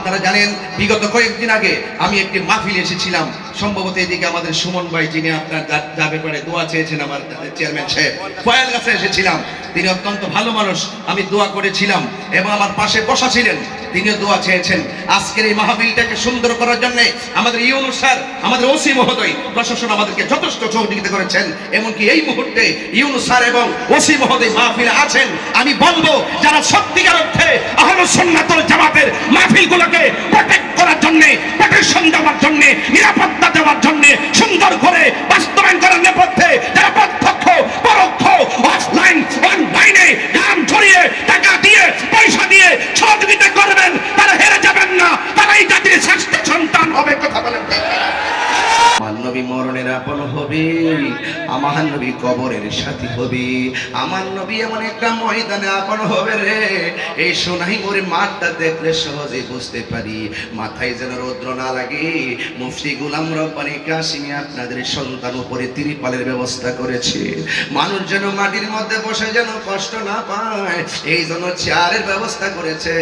আপনারা জানেন বিগত কয়েকদিন আগে আমি একটি মাহফিলে এসেছিলাম, সম্ভবত এদিকে আমাদের সুমন ভাই যিনি আপনার যা ব্যাপারে দোয়া চেয়েছেন, আমার চেয়ারম্যান সাহেব ফয়াল কাছে এসেছিলাম। তিনি অত্যন্ত ভালো মানুষ, আমি দোয়া করেছিলাম এবং আমার পাশে বসা ছিলেন, তিনিও দোয়া চেয়েছেন। আজকের এই মাহফিলটাকে সুন্দর করার জন্য আমাদের ইউনুস স্যার, আমাদের ওসি মহোদয়, প্রশাসন আমাদেরকে যথেষ্ট সহযোগিতা করেছেন। এমনকি এই মুহূর্তে ইউনুস স্যার এবং ওসি মহোদয় মাহফিলে আছেন। আমি বলবো যারা সত্যিকার অর্থে আহলুস সুন্নাত ওয়াল জামাতের মাহফিলগুলোকে প্রোটেক্ট করার জন্য, প্রোটেকশন দেওয়ার জন্য, নিরাপত্তা দেওয়ার জন্য, সুন্দর করে বাস্তবায়ন করার নেপথ্যে যারা প্রত্যক্ষ পরোক্ষ অফলাইন অনলাইনে নাম ছড়িয়ে টাকা দিয়ে পয়সা দিয়ে সহযোগিতা করবেন, তারা হেরে যাবেন না, তারা এই জাতির শ্রেষ্ঠ সন্তান হবে। কথা বলেন আমার নবী মরণের আপন হবে, আমার নবী কবরের সাথী হবে, আমার নবী এমন একটা ময়দানে আপন হবে রে। এই সোনাইমুড়ি মাঠটা দেখলে সহজে বুঝতে পারি, মাথায় যেন রৌদ্র না লাগে। মুফতি গোলাম রব্বানী কাশিমি আপনাদের সন্তান উপরে ত্রিপালের ব্যবস্থা করেছে, মানুষ যেন মাটির মধ্যে বসে যেন কষ্ট না পায়, এই জন্য চেয়ারের ব্যবস্থা করেছে,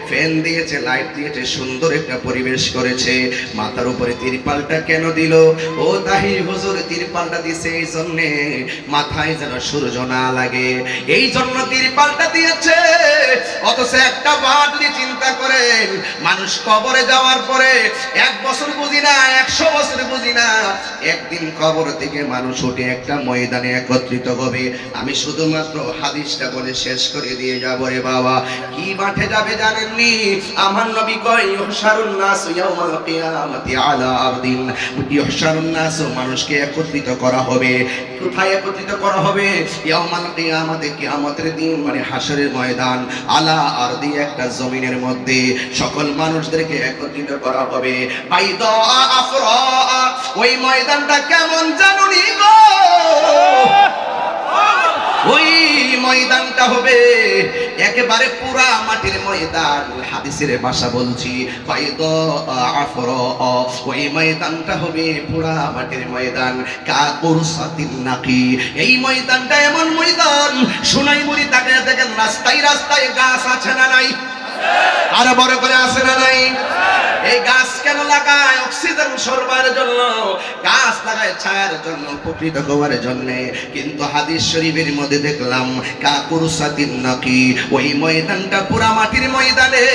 ফ্যান দিয়েছে, লাইট দিয়েছে, সুন্দর একটা পরিবেশ করেছে। মাথার উপরে ত্রিপালটা কেন দিল? ও তাহির হুজুর ত্রিপালটা দিছে এই জন্যে মাথায় যেন সূর্য না লাগে, এই জন্য ত্রিপালটা দিয়েছে। অথচ একটা বার যদি চিন্তা করেন, মানুষ কবরে যাওয়ার পরে 1 বছর বুঝি না, 100 বছর বুঝি না, একদিন কবর থেকে মানুষ উঠে একটা ময়দানে একত্রিত হবে। আমি শুধুমাত্র হাদিসটা বলে শেষ করে দিয়ে যাব রে বাবা। কি মাঠে যাবে জানেননি? আমার নবী কয় ইহশারুন নাস ইয়াউমাল কিয়ামাতি আলা আরদিন, ইহশারুন নাস, মানুষকে একত্রিত করা হবে। কোথায় একত্রিত করা হবে? ইয়াউমাল কিয়ামাতে, কিয়ামতের দিন, মানে হাশরের ময়দান, আলা আরদি, একটা জমিনের মধ্যে সকল মানুষদেরকে একত্রিত করা হবে। বাইদা আফরা, ওই ময়দানটা কেমন জানুনি গো? ওই ময়দানটা হবে একেবারে পুরা মাটির ময়দান। হাদিসের ভাষা বলছি, বাইদা আফরা, ওই ময়দানটা হবে পুরা মাটির ময়দান। কাকুরসাতিন নাকি, এই ময়দানটা এমন ময়দান, সোনাইমুড়ি তাকে দেখেন রাস্তায় রাস্তায় গাছ আছে না নাই? আরো বড় করে আছে না নাই? এই গাছ কেন লাগায়? অক্সিজেন সরবরাহের জন্য গাছ লাগায়, ছায়ার জন্য, উপকৃত হওয়ার জন্য। কিন্তু হাদিস শরীফের মধ্যে দেখলাম কাকুরসাতিন নাকি, ওই ময়দানটা পুরা মাটির ময়দানে,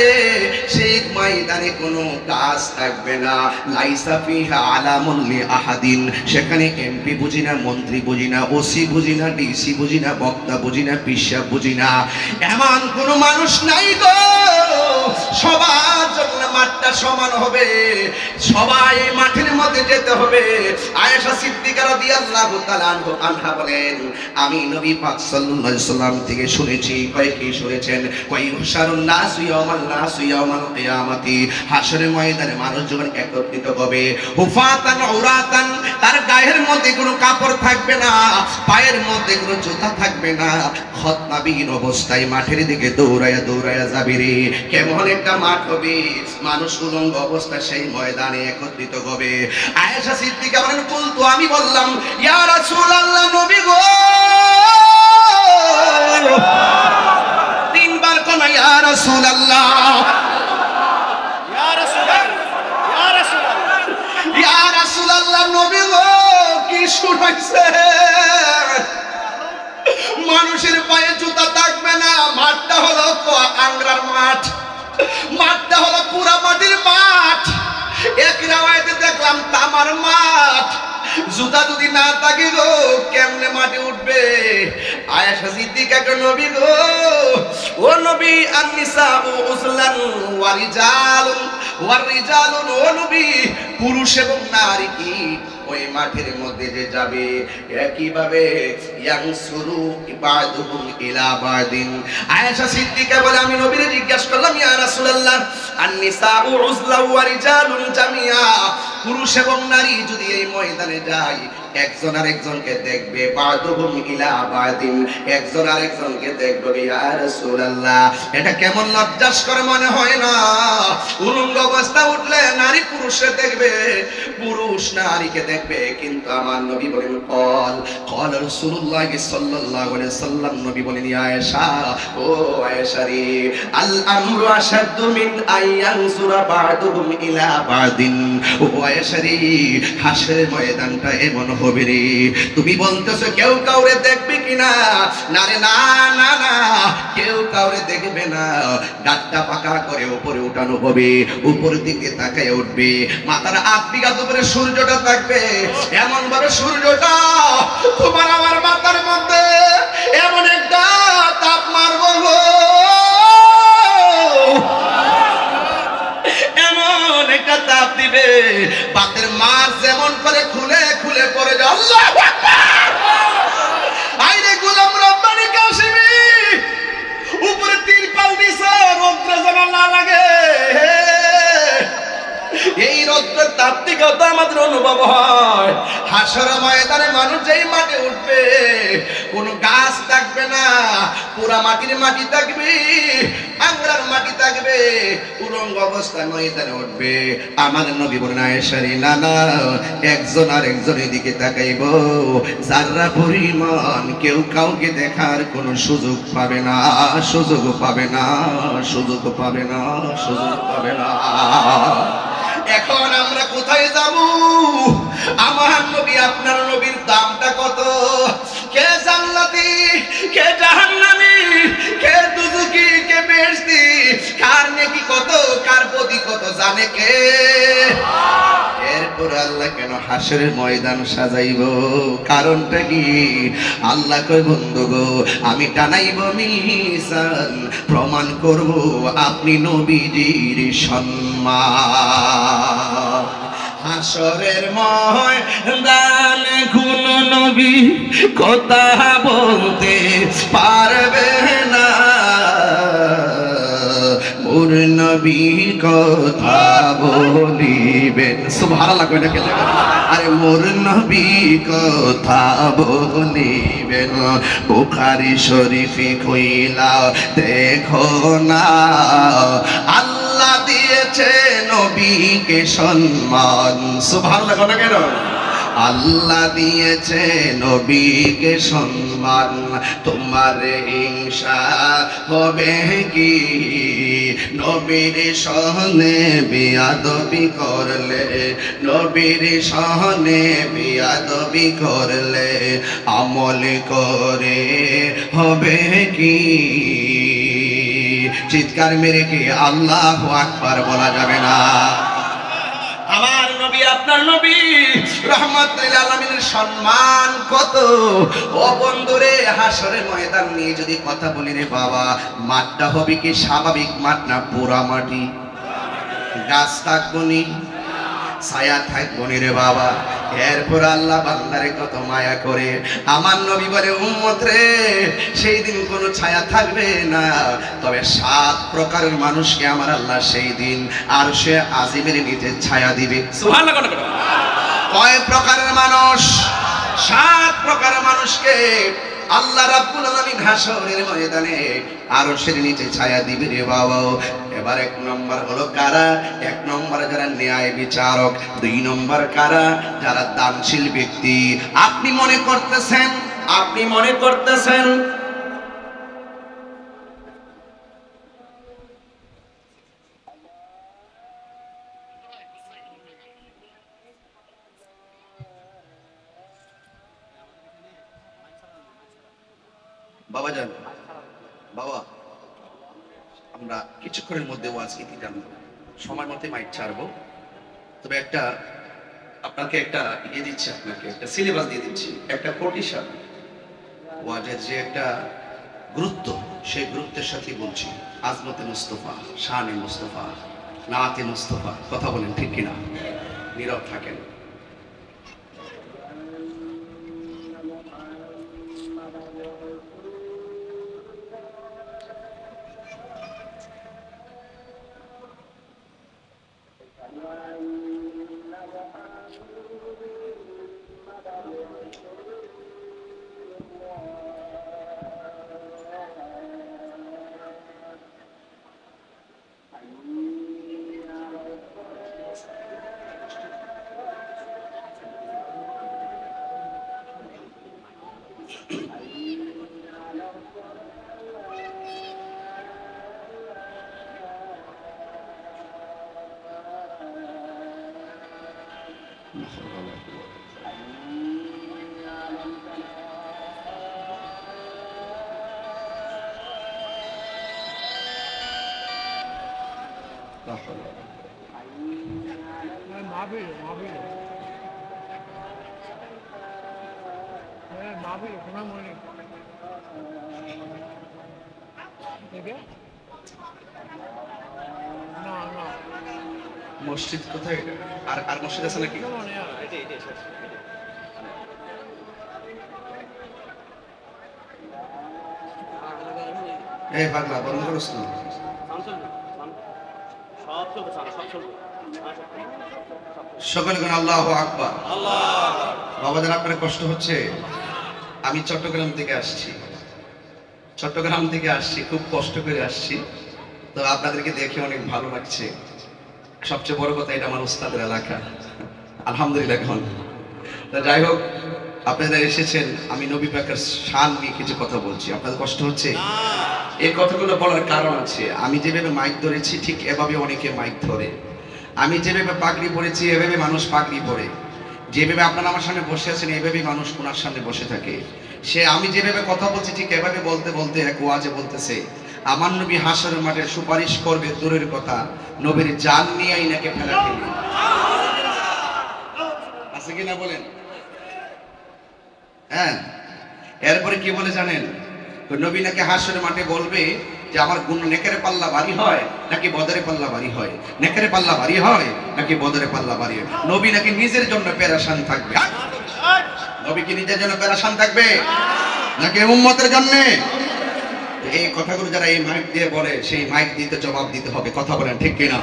সেই ময়দানে কোনো গাছ থাকবে না। লাইসা ফিহা আলামুন লি আহাদিন, সেখানে এমপি বুঝি না, মন্ত্রী বুঝি না, ওসি বুঝি না, ডিসি বুঝি না, বক্তা বুঝি না, পিসা বুঝি না, এমন কোনো মানুষ নাই গো। সবার জন্য মাঠটা সমান হবে, সবাই মাঠের মধ্যে যেতে হবে। আয়েশা সিদ্দিকা রাদিয়াল্লাহু তাআলা আনহা বলেন, আমি নবী পাক সাল্লাল্লাহু আলাইহি সাল্লাম থেকে শুনেছি। কয় কি শুনেছেন? কয় ইহশারুন নাস ইয়াউমাল কিয়ামাতি, হাশরের ময়দানে মানুষ যখন একত্রিত হবে, হুফাতান উরাতান, তার গায়ের মধ্যে কোনো কাপড় থাকবে না, পায়ের মধ্যে কোনো জুতা থাকবে না, খতনাবিহীন অবস্থায় মাঠের দিকে দৌড়ায়া দৌড়ায়া যাবে রে। কেমন একটা মাঠ হবে, মানুষ উলঙ্গ অবস্থায় সেই ময়দানে একত্রিত হবে। আয়েশা সিদ্দিকা বলেন, কুলতু, আমি বললাম, ইয়া রাসূলুল্লাহ, নবী গো। 3 বার কোন ইয়া রাসূলুল্লাহ, ইয়া রাসূলুল্লাহ, ইয়া রাসূলুল্লাহ, ইয়া রাসূলুল্লাহ, নবী গো। কি শুনাইছে? মানুষের পায়ে জুতা থাকবে না, মাঠটা হলো আংরার মাঠ, মাঠটা হলো পুরা মাটির মাঠ। এক রাওয়ায়াতে দেখলাম তামার মাঠ। জুতা যদি না থাকে গো, কেমনে মাঠে উঠবে? আয়েশা সিদ্দিকা কে, নবী গো, ও নবী, আন-নিসাউ উজলান ওয়া রিজালুন, ও নবী, পুরুষ এবং নারী কি ওই মাঠের মধ্যে যে যাবে, একইভাবে ইয়ানসুরু ইবাদুহুম ইলা বাদিন। আয়েশা সিদ্দিকা বলে, আমি নবীরে জিজ্ঞাসা করলাম, ইয়া রাসূলুল্লাহ, আন-নিসাউ উজলা ওয়া রিজালুন জামিয়া, পুরুষ এবং নারী যদি এই ময়দানে যায়, একজন আরেকজনকে দেখবে, বাদুহুম ইলা বাদিন, একজন আরেকজনকে দেখবে। ইয়া রাসূলুল্লাহ, এটা কেমন লজ্জাস্কর মনে হয় না? উলঙ্গ অবস্থা উঠলে নারী পুরুষে দেখবে, পুরুষ নারীকে দেখবে, কিন্তু আমার নবী বলেন قال رسول الله صلى الله عليه وسلم, নবী বলেন ইয়া আয়েশা, ও আয়েশা রে, আল আমরু আশাদ্দু মিন আইয়ানজুরা বা'দুহুম ইলা বা'দিন। ও আয়েশা রে, হাসরের ময়দানটা এমন হবে রে, তুমি বলতেছো কেউ কাউরে দেখবে কিনা? না রে, না না না, কেউ কাউরে দেখবে না। গাড্ডা পাকা করে উপরে উঠানো হবে, উপরের দিকে তাকায় উঠবে, মাথার 8 বিঘা উপরে সূর্যটা থাকবে, এমন ভাবে সূর্যটা তোমার আমার মাথার মধ্যে এমন একটা তাপ মারবো গো, এমন একটা তাপ দিবে, বাতের মাছ যেমন করে খুলে খুলে পড়ে যায়। আল্লাহু আকবার! আইরে গোলাম রব্বানি কাশিমি, উপরে তিরপাল দিছে, রৌদ্র যেন না লাগে। এই রৌদ্রের তাপ থেকে তো আমাদের অনুভব হয়। হাসর ময়দানে মানুষ যেই মাঠে উঠবে, কোনো গাছ থাকবে না, পুরা মাটির মাটি থাকবে, আংরার মাটি থাকবে, উলঙ্গ অবস্থায় ময়দানে উঠবে। আমার নবী বলেন আয়েশা রে, না না, একজন আর একজনের দিকে তাকাইব, যারা পরিমাণ কেউ কাউকে দেখার কোনো সুযোগ পাবে না, সুযোগ পাবে না, সুযোগ পাবে না, সুযোগ পাবে না। এখন আমরা কোথায় যাব? আমার নবী আপনার নবীর দামটা কত? কে জান্নাতি, কে জাহান্নামী, কে দুজকি, কে বেহেশতি, কার নেকি কত, কার বদি কত জানে কে? এরপর আল্লাহ কেন হাসরের ময়দান সাজাইব? কারণটা কি? আল্লাহ কয় বন্ধু গো, আমি টানাইব মিজান, প্রমাণ করব আপনি নবীজির সম্মান। হাসরের ময়দান কোন নবী কথা বলতে পারবে না, মোর নবী কথা বলিবেন। সুবহানাল্লাহ কই না কেন? আরে মোর নবী কথা বলিবেন। বুখারী শরীফে কইলা দেখো না, আল্লাহ দিয়েছে নবীকে সম্মান। সুবহানাল্লাহ কই না কেন? আল্লাহ দিয়েছে নবীকে সম্মান, তোমার হিংসা হবে কি? নবীর সহনে বেয়াদবি করলে, নবীর সহনে বেয়াদবি করলে, আমল করে হবে কি? চিৎকার মেরে কি আল্লাহু আকবার বলা যাবে না? আমার নবী আপনার নবী রাহমাতুল লিল আলামিনের সম্মান কত! ও বন্ধুরে, হাসরের ময়দান নিয়ে যদি কথা বলি রে বাবা, মাঠটা হবে কি স্বাভাবিক মাঠ না পোড়া মাটি? গাছ থাকবো নি, ছায়া থাকবো নি রে বাবা। এরপর আল্লাহ বান্দারে কত মায়া করে। আমার নবী বলে উম্মত রে, সেই দিন কোনো ছায়া থাকবে না, তবে 7 প্রকারের মানুষকে আমার আল্লাহ সেই দিন আরশে আজিমের নিচে ছায়া দিবে। সুবহানাল্লাহ। কয় প্রকারের মানুষ? 7 প্রকারের মানুষকে আল্লাহ রাব্বুল আলামিন হাসরের ময়দানে আরশের নিচে ছায়া দিবে রে বাবা। এবার 1 নম্বর হলো কারা? 1 নম্বরে যারা ন্যায় বিচারক, 2 নম্বর কারা? যারা দানশীল ব্যক্তি। আপনি মনে করতেছেন বাবা জান, বাবা আমরা কিছুক্ষণের মধ্যে ওয়াজ ইতি টানব, সময় মতো মাইক ছাড়বো। তবে আপনাকে একটা দিচ্ছি, আপনাকে একটা সিলেবাস দিয়ে দিচ্ছি, একটা কোটেশন, ওয়াজের যে একটা গুরুত্ব, সেই গুরুত্বের সাথে বলছি। আজমতে মুস্তফা, শানে মুস্তফা, নাতে মুস্তফা। কথা বলেন ঠিক কিনা? নীরব থাকেন। মসজিদ কোথায়? আর আর মসজিদ আছে নাকি? এই পাগলা বন্ধ করছ না? সকলে কোন আল্লাহু আকবার। বাবাদের আপনার কষ্ট হচ্ছে? আমি চট্টগ্রাম থেকে আসছি, খুব কষ্ট করে আসছি। তো আপনাদেরকে দেখে অনেক ভালো লাগছে। সবচেয়ে বড় কথা, এটা আমার উস্তাদের এলাকা, আলহামদুলিল্লাহ। এখন যাই হোক, আপনারা এসেছেন, আমি নবী পাকের শান নিয়ে কিছু কথা বলছি। আপনাদের কষ্ট হচ্ছে? এই কথাগুলো বলার কারণ আছে। আমি যেভাবে মাইক ধরেছি ঠিক এভাবে অনেকে মাইক ধরে। আমি যেভাবে পাগড়ি পরেছি এভাবে মানুষ পাগড়ি পরে। যেভাবে আপনারা আমার সামনে বসে আছেন এভাবেই মানুষ কোনার সামনে বসে থাকে। আমি যেভাবে কথা বলছি ঠিক এভাবে বলতে বলতে এক ওয়াজে বলতেছে, আমার নবী হাশরের মাঠে সুপারিশ করবে দূরের কথা, নবীর জান নিয়েই নাকি ফেলা দিবে। আছে কিনা বলেন? হ্যাঁ, এরপরে কি বলে জানেন? নবী নাকি হাশরের মাঠে বলবে যে আমার গুণ নেকের পাল্লা ভারী হয় নাকি বদরে পাল্লা ভারী হয়, নেকের পাল্লা ভারী হয় নাকি বদরে পাল্লা ভারী হয়। নবী নাকি নিজের জন্য পেরেশান থাকবে। নবী কি নিজের জন্য পেরেশান থাকবে নাকি উম্মতের জন্য? এই কথাগুলো যারা এই মাইক দিয়ে বলে, সেই মাইক দিতে জবাব দিতে হবে। কথা বলেন ঠিক কিনা?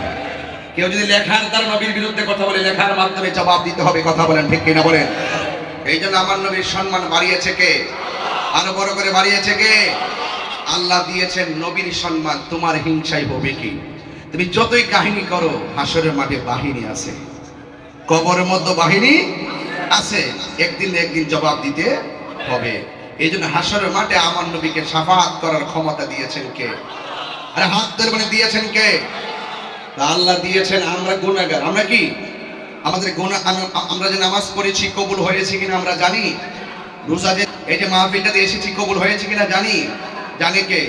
কেউ যদি লেখার দ্বারা নবীর বিরুদ্ধে কথা বলে, লেখার মাধ্যমে জবাব দিতে হবে। কথা বলেন ঠিক কিনা বলেন? এই জন্য আমার নবীর সম্মান বাড়িয়েছে কে? আরো বড় করে বাড়িয়েছে কে? আল্লাহ দিয়েছেন নবীর সম্মান। তোমার হিংসাই হবে কি? তুমি যতই কাহিনী করো, হাসরের মাঠে বাহিনী আছে, কবরের মধ্যে বাহিনী আছে, একদিন না একদিন জবাব দিতে হবে। এই জন্য হাসরের মাঠে আমার নবীকে শাফাআত করার ক্ষমতা দিয়েছেন কে? আরে হাত ধরে মানে দিয়েছেন কে? আল্লাহ দিয়েছেন। আমরা গুনাহগার। আমরা কি? আমাদের গুনাহ, আমরা যে নামাজ পড়েছি কবুল হয়েছে কিনা আমরা জানি। রোজা যে এই যে মাহফিলটাতে এসেছি কবুল হয়েছে কিনা জানি। জানে কে?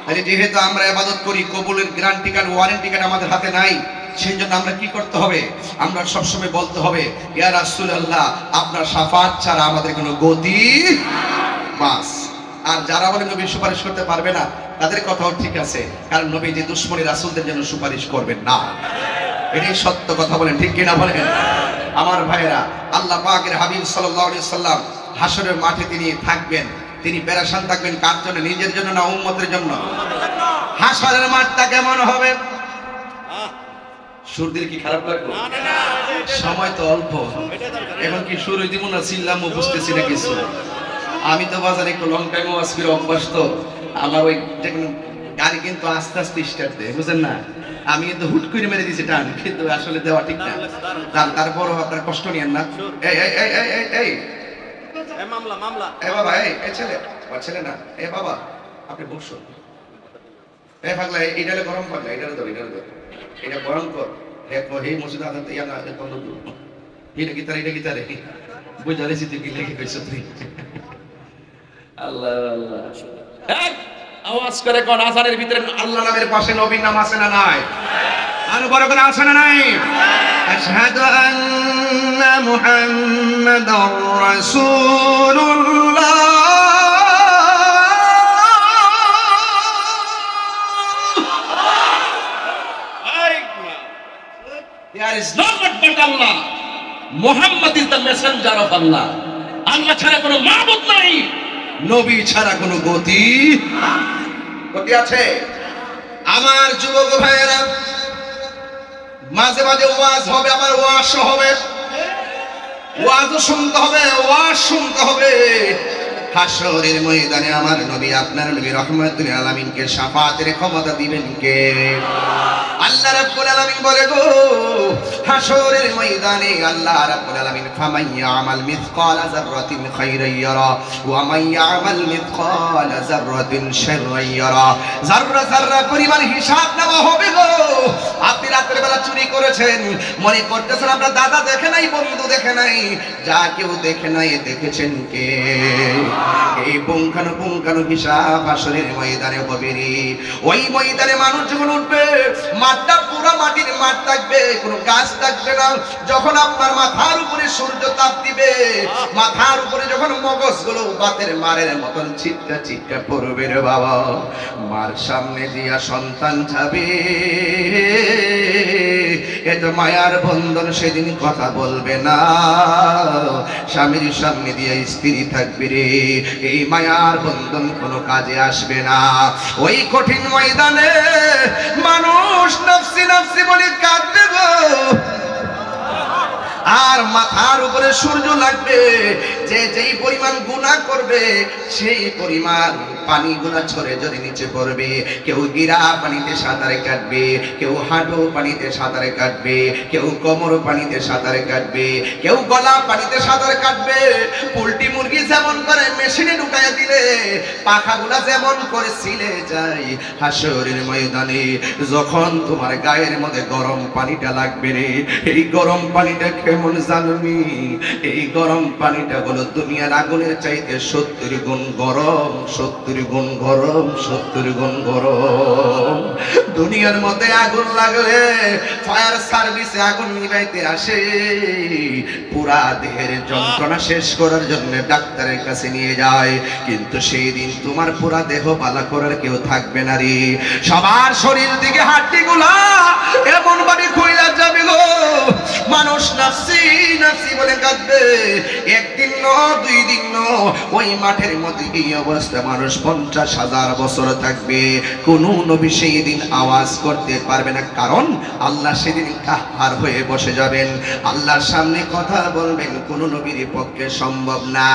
তাহলে যেহেতু আমরা ইবাদত করি, কবুলের গ্যারান্টি কার্ড, ওয়ারেন্টি কার্ড আমাদের হাতে নাই। সেই জন্য আমরা কি করতে হবে? আমরা সবসময় বলতে হবে, ইয়া রাসূলুল্লাহ, আপনার শাফাআত ছাড়া আমাদের কোনো গতি বাস। আর যারা বলে নবী সুপারিশ করতে পারবে না, তাদের কথাও ঠিক আছে, কারণ নবী যে দুশমনী রাসূলদের জন্য সুপারিশ করবেন না। এটাই সত্য কথা। বলেন ঠিক কিনা বলেন? আমার ভাইয়েরা, আল্লাহ পাকের হাবিব সাল্লাল্লাহু আলাইহি সাল্লাম হাশরের মাঠে তিনি থাকবেন। তিনি পেরেশান থাকবেন কার জন্য? নিজের জন্য না উম্মতের জন্য? হাশরের মাঠটা কেমন হবে? সুর দিলে কি খারাপ লাগবে? সময় তো অল্প, এখন কি সুর দিব না চিল্লামও বুঝতেছি না কিছু। আমি তো বাজারে একটু লং টাইম ওয়াজ করে অভ্যাস, তো আমার ওই গাড়ি কিন্তু আস্তে আস্তে স্টার্ট দেয়, বুঝেন না? আমি কিন্তু হুট করে মেরে দিয়েছি টান, কিন্তু আসলে দেওয়া ঠিক না। তারপরও আপনার কষ্ট নিয়েন না। এই এই এই এই এই মামলা মামলা, এ বাবা, এই ছেলে, ছেলে না, এ বাবা আপনি বসুন। এ পাগলা, এটা গরম পাগলা, এটা ধর, এটা ভয়ঙ্কর। এই মসজিদ আদান ইয়া না বন্ধ করুন। এটা গিটারে বুঝালে তুই কি লেগে গেছ তুই? আল্লাহ আল্লাহ, আওয়াজ করে কোন আজানের ভিতরে আল্লাহ নামের পাশে নবীর নাম আছে না নাই? আরো বড় করে আছে না নাই? আশহাদু আন্না মুহাম্মাদার রাসূলুল্লাহ। There is no God but Allah. Muhammad is the messenger of Allah. আল্লাহ ছাড়া কোনো মাবুদ নাই, নবী ছাড়া কোনো গতি আছে? আমার যুবক ভাইয়েরা, মাঝে মাঝে ওয়াজ হবে, আবার ওয়াজ হবে, ওয়াজও শুনতে হবে, ওয়াজ শুনতে হবে। হাশরের ময়দানে আমার নবী, আপনার নবী রহমাতুল আলামিনকে শাফাআতের ক্ষমতা দিবেন কে? আল্লাহ রাব্বুল আলামিন বলে গো, হাসরের ময়দানে আল্লাহ রাব্বুল আলামিন ফামান ইয়ামাল মিসকালা যাররাতিন খায়রান ইয়ারা ওয়া মান ইয়ামাল মিসকালা যাররাতিন শাররান ইয়ারা। যাররা যাররা পরিমাণ হিসাব নেওয়া হবে গো। আপনি রাতের বেলা চুরি করেছেন, মনে করতেছেন আপনার দাদা দেখে নাই, বন্ধু দেখে নাই, যা কেউ দেখে নাই, দেখেছেন কে? এই পুঙ্খানু হিসাব হাসরের ময়দানে হবে রে। ওই ময়দানে মানুষ যখন উঠবে, মাঠটা পুরো মাটির মাঠ থাকবে, কোনো গাছ থাকবে না। যখন আপনার মাথার উপরে সূর্য তাপ দিবে, মাথার উপরে যখন মগজগুলো বাতের মারের মতন ছিটকা ছিটকা পড়বে রে বাবা, মার সামনে দিয়া সন্তান যাবে, এত মায়ার বন্ধন সেদিন কথা বলবে না। স্বামীর সামনে দিয়ে স্ত্রী থাকবে রে, এই মায়ার বন্ধন কোনো কাজে আসবে না। ওই কঠিন ময়দানে মানুষ নফসি নফসি বলে কাঁদবে গো। আর মাথার উপরে সূর্য লাগবে, যে যেই পরিমাণ গুনাহ করবে সেই পরিমাণ পানিগুলা ঝরে ঝরে নিচে পড়বে। কেউ গিরা পানিতে সাঁতারে কাটবে, কেউ হাঁটু পানিতে সাঁতারে কাটবে, কেউ কোমর পানিতে সাঁতারে কাটবে, কেউ গলা পানিতে সাঁতারে কাটবে। পোল্ট্রি মুরগি যেমন করে মেশিনে ঢুকাইয়া দিলে পাখাগুলা যেমন করে ছিলে যায়, হাসরের ময়দানে যখন তোমার গায়ের মধ্যে গরম পানিটা লাগবে রে, এই গরম পানিটা কেমন জানবি? এই গরম পানিটা হলো দুনিয়ার আগুনের চাইতে 70 গুণ গরম, 70 গুণ গরম, 70 গুণ গরম। দুনিয়ার মধ্যে আগুন লাগলে ফায়ার সার্ভিসে আগুন নিভাইতে আসে, পুরা দেহের যন্ত্রণা শেষ করার জন্য ডাক্তারের কাছে নিয়ে যায়, কিন্তু সেই দিন তোমার পুরা দেহ ভালো করার কেউ থাকবে না রে। সবার শরীর থেকে হাড্ডিগুলা এমন ভাবে খুইলা যাবে গো, মানুষ নাফসি নাফসি বলে কাঁদবে। একদিন ন, 2 দিন ন, ওই মাঠের মধ্যে এই অবস্থা মানুষ 50,000 বছর থাকবে। কোন নবী সেই দিন আওয়াজ করতে পারবে না, কারণ আল্লাহ সেদিন কাহার হয়ে বসে যাবেন, আল্লাহর সামনে কথা বলবেন, কোন নবীর পক্ষে সম্ভব না।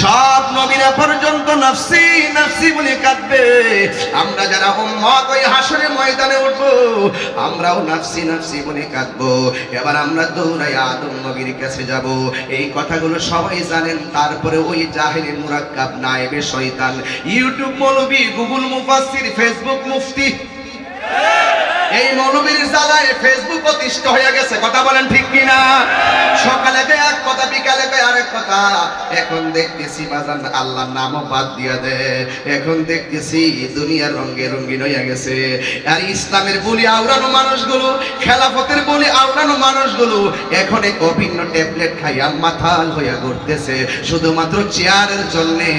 সব নবীরা পর্যন্ত নাফসি নাফসি বলে কাঁদবে। আমরা যারা উম্মত ওই হাসরের ময়দানে উঠবো, আমরাও নাফসি নাফসি বলে কাঁদবো। এবার আমরা দৌড়াই আদম নবীর কাছে যাব। এই কথাগুলো সবাই জানেন, তারপরে ওই জাহেলি মুরাক্কাব নায়েবে শয়তান, ইউটিউব মৌলবী, গুগল মুফাসসির, ফেসবুক মুফতি, এই মৌলবীর জ্বালায় ফেসবুক অতিষ্ঠ হয়ে গেছে। কথা বলেন ঠিক কিনা? সকালে গে এক কথা, বিকালে গে আরেক কথা। এখন দেখতেছি বাজান আল্লাহর নামও বাদ দিয়া দে, এখন দেখতেছি দুনিয়ার রঙে রঙিন হয়ে গেছে। আর ইসলামের বলি আওড়ানো মানুষগুলো, খেলাফতের বলি আওড়ানো মানুষগুলো এখন এক অভিন্ন ট্যাবলেট খাইয়া মাথাল হইয়া ঘুরতেছে, শুধুমাত্র চেয়ারের জন্যে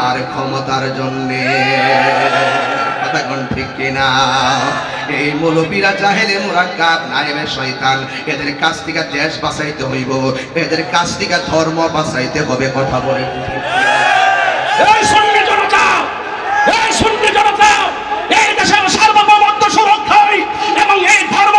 আর ক্ষমতার জন্যে। কথা কোন ঠিক কিনা? এই মৌলবীরা জাহেলে মুরাক্কাব নায়েবে শয়তান, এদের কাছ থেকে দেশ বাঁচাইতে হইব, এদের কাছ থেকে ধর্ম বাঁচাইতে হবে। কথা বলে এই সুন্নি জনতা, এই সুন্নি জনতা, এই দেশের সার্বভৌমত্ব সুরক্ষায় এবং এই ধর্ম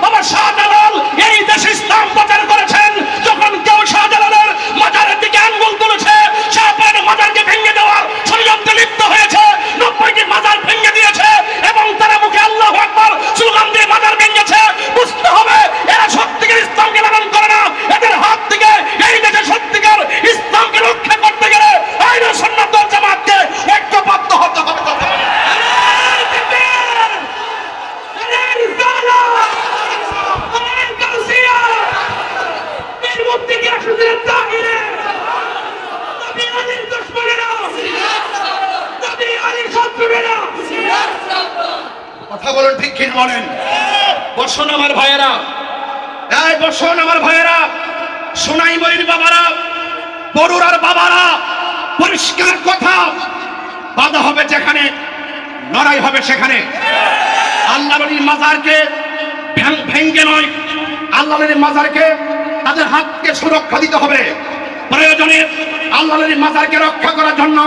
আমার শাহজালাল এই দেশে ইসলাম প্রচার করেছেন। যখন কেউ শাহজালালের মাজারের দিকে আঙ্গুল তুলেছে, শাহজালালের মাজারকে ভেঙে দেওয়ার ষড়যন্ত্রে লিপ্ত হয়েছে, 90টি মাজার ভেঙে দিয়েছে এবং তারা মুখে আল্লাহু আকবার স্লোগান দিয়ে মাজার ভেঙেছে, বুঝতে হবে এরা সত্যিকার ইসলামকে লালন করে না। এদের হাত থেকে এই দেশে সত্যিকার ইসলামকে রক্ষা করতে গেলে আইন সুন্নাত ওয়াল জামাতকে ঐক্যবদ্ধ হতে হবে। কথা বলেন ঠিক কিনা বলেন? বসুন আমার ভাইয়েরা, এই বসুন আমার ভাইয়েরা, সোনাই মরির বাবারা, বরুরার বাবারা, পরিষ্কার কথা, বাধা হবে যেখানে, লড়াই হবে সেখানে। আল্লাহর মাজারকে ভেঙ্গে নয়, আল্লাহর মাজারকে তাদের হাতকে সুরক্ষা দিতে হবে। প্রয়োজনে আল্লাহর মাজারকে রক্ষা করার জন্য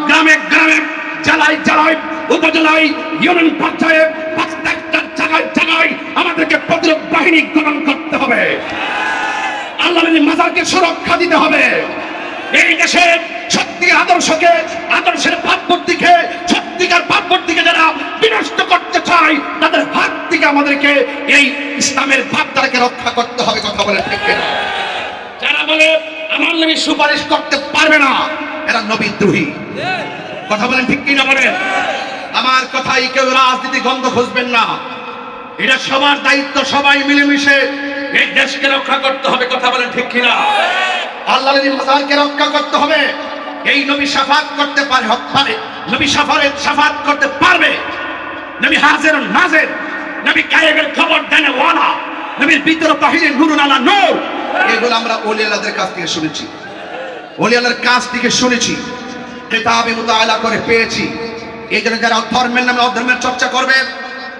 গ্রামে গ্রামে, জেলায় জেলায়, উপজেলায়, ইউনিয়ন পর্যায়ে প্রত্যেকটা জায়গায় জায়গায় আমাদেরকে প্রতিরোধ বাহিনী গঠন করতে হবে। আল্লাহর মাজারকে সুরক্ষা দিতে হবে। এই দেশে সত্যিকার আদর্শকে, আদর্শের ভাবমূর্তিকে, সত্যিকার ভাবমূর্তিকে যারা বিনষ্ট করতে চায় তাদের হাত থেকে আমাদেরকে এই ইসলামের ভাবধারাকে রক্ষা করতে হবে। নবী সুপারিশ করতে পারবে না, এরা নবীদ্রোহী। কথা বলেন ঠিক কিনা বলেন? আমার কথাই কেউ রাজনীতি গন্ধ খুঁজবেন না, এটা সবার দায়িত্ব, সবাই মিলেমিশে এই দেশকে রক্ষা করতে হবে। কথা বলেন ঠিক কিনা? আল্লাহর মাজারকে রক্ষা করতে হবে। এই নবী শাফাত করতে পারে, নবী শাফাত করতে পারবে। নবী হাজির নাজির, নবী গায়েবের খবর দেনে ওয়ালা, নবীর ভিতর তাহিরে নূরুন আলা নূর। এগুলো আমরা ওলি আল্লাহদের কাছ থেকে শুনেছি, ওলি আল্লাহর কাছ থেকে শুনেছি, কিতাবে মুতাআলা করে পেয়েছি। এই জন্য যারা ধর্মের নামে অধর্মের চর্চা করবে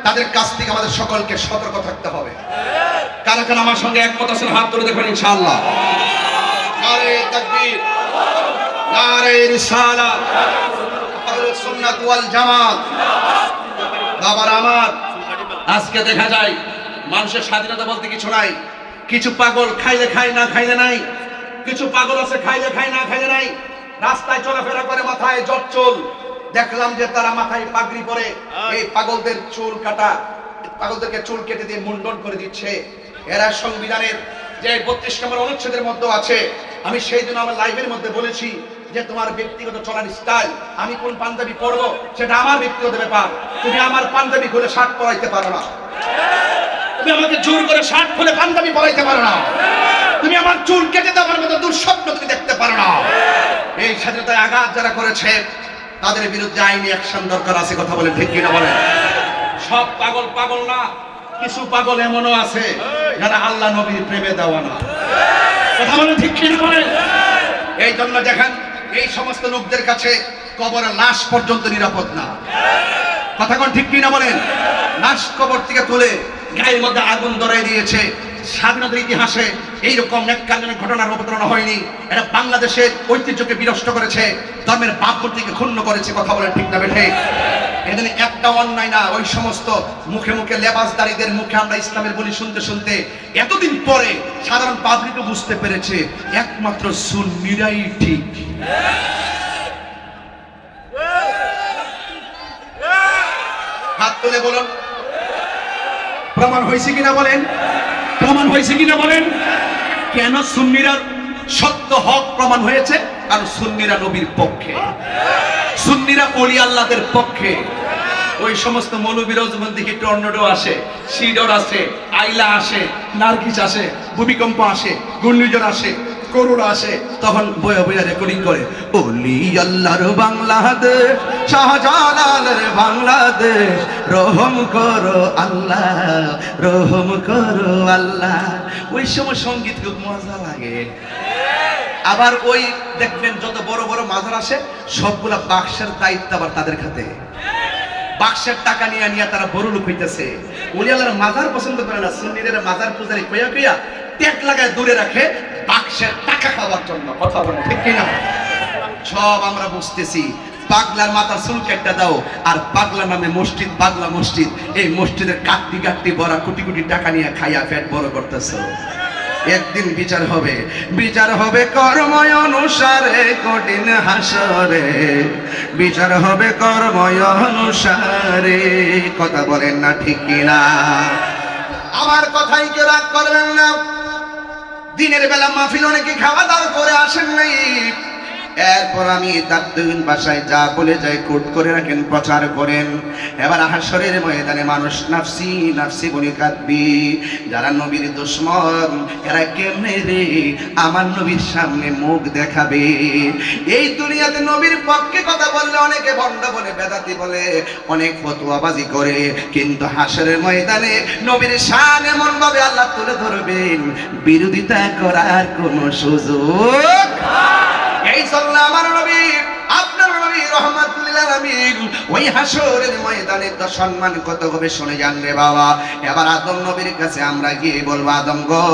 তাদের কাছ থেকে আমাদের সকলকে সতর্ক থাকতে হবে। কারা কারা আমার সঙ্গে একমত আছেন হাত তুলে দেখবেন ইনশাআল্লাহ। নারে তাকবীর, নারে রিসালাত, আহলুস সুন্নাত ওয়াল জামাত। বাবার আমার, আজকে দেখা যায় মানুষের স্বাধীনতা বলতে কিছু নাই। কিছু পাগল খাইলে খায় না খাইলে নাই, কিছু পাগল আছে খাইলে খায় না খাইলে নাই, রাস্তায় চলাফেরা করে মাথায় জট চুল। দেখলাম যে তারা মাথায় পাগড়ি পরে, এই পাগলদের চুল কাটা, পাগলদেরকে চুল কেটে দিয়ে মুন্ডন করে দিচ্ছে। এরা সংবিধানের যে 32 নম্বর অনুচ্ছেদের মধ্যে আছে। আমি সেই দিন আমার লাইভের মধ্যে বলেছি যে তোমার ব্যক্তিগত চলার স্টাইল, আমি কোন পাঞ্জাবি পরবো সেটা আমার ব্যক্তিগত ব্যাপার। তুমি আমার পাঞ্জাবি খুলে শার্ট পরাইতে পারো না, তুমি আমাকে জোর করে শার্ট খুলে পাঞ্জাবি পরাইতে পারো না, তুমি আমার চুল কেটে দেওয়ার মতো দুঃস্বপ্ন তুমি দেখতে পারো না। এই স্বাধীনতায় আঘাত যারা করেছে তাদের বিরুদ্ধে আইনি অ্যাকশন দরকার আছে। কথা বলে ঠিক কিনা বলেন? সব পাগল পাগল না, কিছু পাগল এমনও আছে যারা আল্লাহ নবীর প্রেমে দেওয়ানা। কথা বলে ঠিক কিনা বলেন? এই জন্য দেখেন এই সমস্ত লোকদের কাছে কবরের লাশ পর্যন্ত নিরাপদ না। কথা কোন ঠিক কিনা বলেন? লাশ কবর থেকে তুলে গায়ের মধ্যে আগুন ধরাই দিয়েছে। স্বাধীনতার ইতিহাসে এইরকম নেককারজনক ঘটনার অবতারণা হয়নি। এটা বাংলাদেশের ঐতিহ্যকে বিনষ্ট করেছে, ধর্মের ভাবমূর্তিকে ক্ষুণ্ণ করেছে। কথা বলেন ঠিক না বেঠে? এখানে একটা অন্যায় না, ওই সমস্ত মুখে মুখে লেবাসদারীদের মুখে আমরা ইসলামের বলি শুনতে শুনতে এতদিন পরে সাধারণ পাবলিকও বুঝতে পেরেছে একমাত্র সুন্নিরাই ঠিক। হাত তুলে বলুন প্রমাণ হয়েছে কিনা বলেন? প্রমাণ হয়েছে কিনা বলেন? কেন সুন্নিরা সত্য হক প্রমাণ হয়েছে? কারণ সুন্নিরা নবীর পক্ষে, সুন্নিরা ওলি আল্লাহদের পক্ষে। ওই সমস্ত মৌলবীরা যখন দেখি টর্নেডো আসে, সিডর আসে, আইলা আসে, নার্গিস আসে, ভূমিকম্প আসে, ঘূর্ণিঝড় আসে, করোনা আসে, তখন বয়া বয়া রেকর্ডিং করে, ওলি আল্লাহর বাংলাদেশ, শাহজালালের বাংলাদেশ, রহম করো আল্লাহ, রহম করো আল্লাহ। ওই সময় সঙ্গীত খুব মজা লাগে। আবার ওই দেখবেন যত বড় বড় মাজার আসে সবগুলা বাক্সের দায়িত্ব আবার তাদের হাতে। বাক্সের টাকা নিয়ে নিয়ে তারা বড় লোক হইতেছে। ওলি আল্লাহর মাজার পছন্দ করে না, সুন্নিদের মাজার পূজারি কইয়া কইয়া ট্যাগ লাগায় দূরে রাখে বাক্সের টাকা খাওয়ার জন্য। কথা বলে ঠিক কিনা? সব আমরা বুঝতেছি। পাগলার মাথা চুল কেটে দাও, আর পাগলা নামে মসজিদ, পাগলা মসজিদ, এই মসজিদের কাটটি কাটটি ভরা কোটি কোটি টাকা নিয়ে খাইয়া পেট বড় করতেছে। একদিন বিচার হবে, বিচার হবে কর্ম অনুসারে, কঠিন হাসরে বিচার হবে কর্ম অনুসারে। কথা বলেন না ঠিক কিনা? আমার কথাই কেউ রাগ করবেন না। দিনের বেলা মাহফিল অনেকে খাওয়া দাওয়া করে আসেন নাই, এরপর আমি তার দুই বাসায় যা বলে যাই কোট করে রাখেন, প্রচার করেন। এবার হাসরের ময়দানে মানুষ নাফসি নাফসি বলে কাঁদবি। যারা নবীর দুশমন এরা কেমনে রে আমার নবীর সামনে মুখ দেখাবে? এই দুনিয়াতে নবীর পক্ষে কথা বললে অনেকে ভণ্ড বলে, বেদাতি বলে, অনেক ফতোয়াবাজি করে, কিন্তু হাসরের ময়দানে নবীর শান এমন ভাবে আল্লাহ তুলে ধরবেন বিরোধিতা করার কোনো সুযোগ। এই জন্য আমার নবী, আপনার নবী রহমাতুল আলামিন ওই হাসরের ময়দানে তো সম্মান কত হবে শুনে যান রে বাবা। এবার আদম নবীর কাছে আমরা গিয়ে বলবো, আদম গো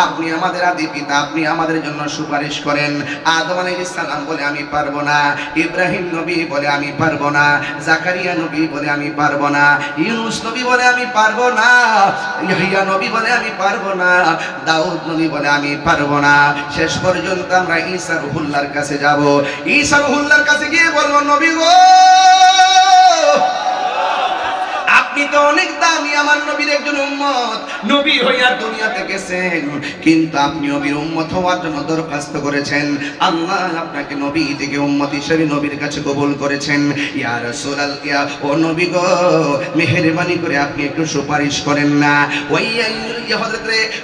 আপনি আমাদের আদি পিতা, আপনি আমাদের জন্য সুপারিশ করেন। আদম আলাইহিস সালাম বলে আমি পারবো না, ইব্রাহিম নবী বলে আমি পারবো না, জাকারিয়া নবী বলে আমি পারবো না, ইউনূস নবী বলে আমি পারবো না, ইয়াহইয়া নবী বলে আমি পারবো না, দাউদ নবী বলে আমি পারবো না। শেষ পর্যন্ত আমরা ঈসা রুহুল্লাহর কাছে যাব। ঈসা রুহুল্লাহর কাছে গিয়ে বলবো, নবী গো আপনি তো অনেক দামি, আমার নবীর একজন উম্মত, নবী হইয়া দুনিয়া থেকে গেছেন, কিন্তু আপনি নবীর উম্মত হওয়ার জন্য দরখাস্ত করেছেন। আল্লাহ আপনাকে নবী থেকে উম্মত হিসেবে নবীর কাছে কবুল করেছেন। ইয়া রাসূলুল্লাহ, ও নবী গো, মেহেরবানি করে আপনি একটু সুপারিশ করেন না। ওই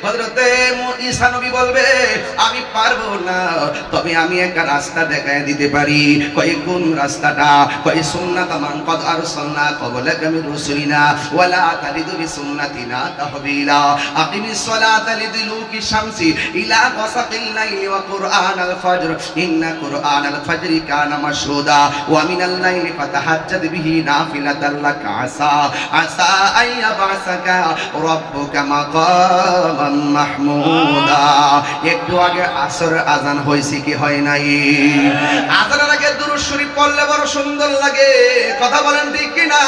হযরতে ঈসা নবী বলবে, আমি পারবো না, তবে আমি একটা রাস্তা দেখায় দিতে পারি। কয় কোন রাস্তাটা? কয় সুন্নাত মান কদ আরসালনা ক্বাবলাকা মির রাসূলিনা ওয়ালা তালিদু বিসুন্নাতিনা তাহবিলা আকিমিস সালাতা লিদুলুকি শামসি ইলা গাসাকিল লাইলি ওয়া কুরআনাল ফাজর ইন্না কুরআনাল ফাজরি কানা মাশহুদা ওয়া মিনাল লাইলি ফাতাহাজ্জাদ বিহি নাফিলাতাল লাকা আসা আইয়াবাসাকা রাব্বুকা মাকামান মাহমুদা। একটু আগে আসর আজান হয়েছে কি হয় নাই? আজানের আগে দুরূদ শরীফ পড়লে বড় সুন্দর লাগে, কথা বলেন ঠিক কিনা?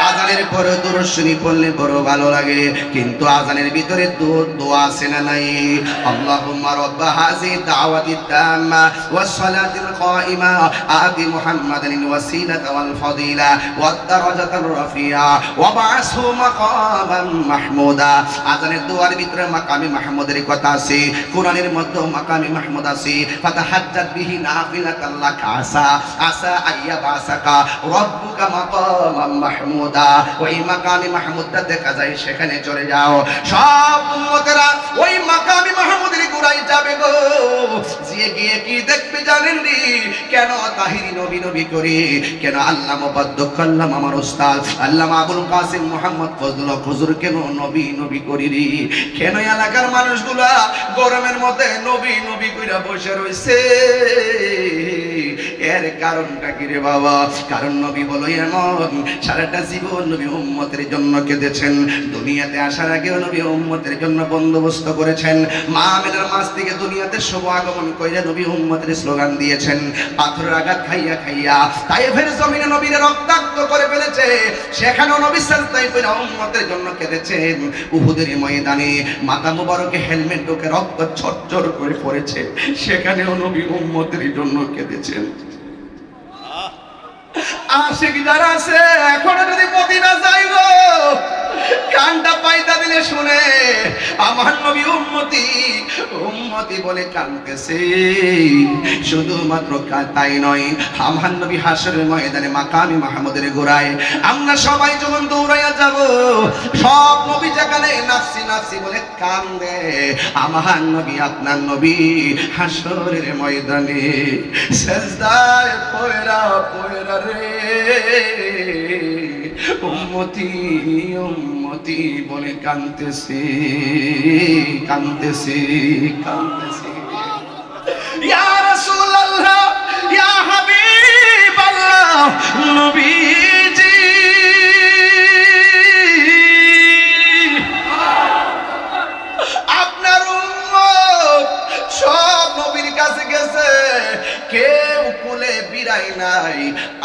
আজানের পরে দুরূদ শরীফ পড়লে বড় ভালো লাগে, কিন্তু আজানের ভিতরে দোয়া আছে না নাই? আল্লাহুম্মা রাব্বা হাযি দাওয়াতি তাম্মা ওয়াস সালাতিল কাইমা আতি মুহাম্মাদানিল ওয়াসিলাতা ওয়াল ফাদিলা ওয়াদ দারাজাতার রাফিয়া ওয়া বা'আসহু মাকামান মাহমুদা। আজানের দোয়ার ভিতরে মাকামে মাহমুদের কথা আছে, কোরআনের মধ্যে মাকামে মাহমুদ আছে। ফাতাহাজ্জাত বিহি নাফিলাতাল লাকা আসা আইয়াবাসাকা রাব্বুকা মাকামান মাহমুদা। ওই মাকামে মাহমুদটা দেখা যায়, সেখানে চলে যাও। সব উম্মতেরা ওই মাকামে মাহমুদের গোড়ায় যাবে গো। গিয়ে কি দেখবে জানেন নি? কেন তাহিরি নবী নবী করে? কেন আল্লামা মুবাদ্দাক আল্লামা আমার উস্তাদ আল্লামা আবুল কাসিম মুহাম্মদ ফজলুল হক হুজুর কেন নবী নবী করি রে? কেন এলাকার মানুষগুলা গরমের মধ্যে নবী নবী কইরা বসে রইছে? এর কারণটা কি রে বাবা? কারণ নবী বলো এমন, সারাটা জীবন নবী উম্মতের জন্য কেঁদেছেন। দুনিয়াতে আসার আগে নবী উম্মতের জন্য বন্দোবস্ত করেছেন। মা আমিনার মাস থেকে দুনিয়াতে শুভ আগমন কইরা নবী উম্মতের স্লোগান দিয়েছেন। পাথরের আঘাত খাইয়া খাইয়া তায়েফের জমিনে নবীরে রক্তাক্ত করে ফেলেছে, সেখানেও নবী সাজদায় পড়ে উম্মতের জন্য কেঁদেছেন। উহুদের ময়দানে মাথা মুবারকে হেলমেট ঢোকে রক্ত ঝরঝর করে পড়েছে, সেখানেও নবী উম্মতের জন্য কেঁদেছেন। আশিক যারা আছে এখনো যদি মদিনা যাইব, কানটা পাইতা দিলে শুনে আমার নবী উম্মতি উম্মতি বলে কাঁদতেছে। শুধুমাত্র তাই নয়, আমার নবী হাসরের ময়দানে মাকামে মাহমুদের গোড়ায় আমরা সবাই যখন দৌড়াইয়া যাব, সব নবী যেখানে নাফসি নাফসি বলে কান্দে, আমার নবী আপনার নবী হাসরের ময়দানে সেজদায় পয়রা পয়রা রে উম্মতি উম্মতি বলে কাঁদতেছে কাঁদতেছে কাঁদতেছে। ইয়া রাসূলুল্লাহ, ইয়া হাবিবাল্লাহ, নবীজি আপনার উম্মত সব নবীর কাছে গেছে, কেউ কোলে বিরাই নাই,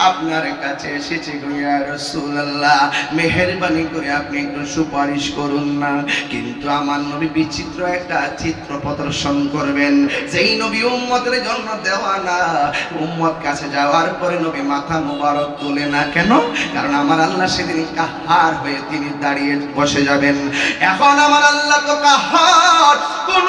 আপনার কাছে এসেছে গো ইয়া রাসূলুল্লাহ, মেহেরবানি করে আপনি একটু সুপারিশ করুন না। কিন্তু আমার নবী বিচিত্র একটা চিত্র প্রদর্শন করবেন, যেই নবী উম্মতের জন্য দেওয়া না। উম্মত কাছে যাওয়ার পরে নবী মাথা মুবারক তুলে না কেন? কারণ আমার আল্লাহ সেদিন কাহার হয়ে তিনি দাঁড়িয়ে বসে যাবেন। এখন আমার আল্লাহ তো কাহার, কোন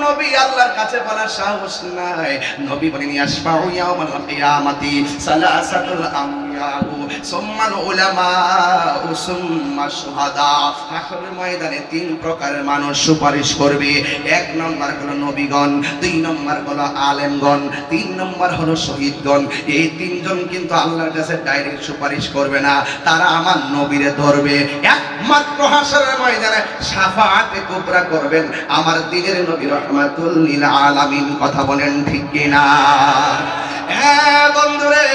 নবী আল্লাহর কাছে বলার সাহস নাই। নবী বলেন ইয়াশফাউ ইয়াউমাল কিয়ামাতি সালাসাতুল আমবিয়াউ সুম্মাল উলামাউ সুম্মাশ শুহাদা। হাসরের ময়দানে তিন প্রকারের মানুষ সুপারিশ করবে। এক নম্বর হলো নবীগণ, দুই নম্বর হলো আলেমগণ, তিন নম্বর হলো শহীদগণ। এই তিনজন কিন্তু আল্লাহর কাছে ডাইরেক্ট সুপারিশ করবে না, তারা আমার নবীরে ধরবে। একমাত্র হাসরের ময়দানে শাফাআতে কুবরা করবেন আমার দিনের নবী রাহমাতুল লিল আলামিন। কথা বলেন ঠিক কিনা? হ্যাঁ বন্ধুরে,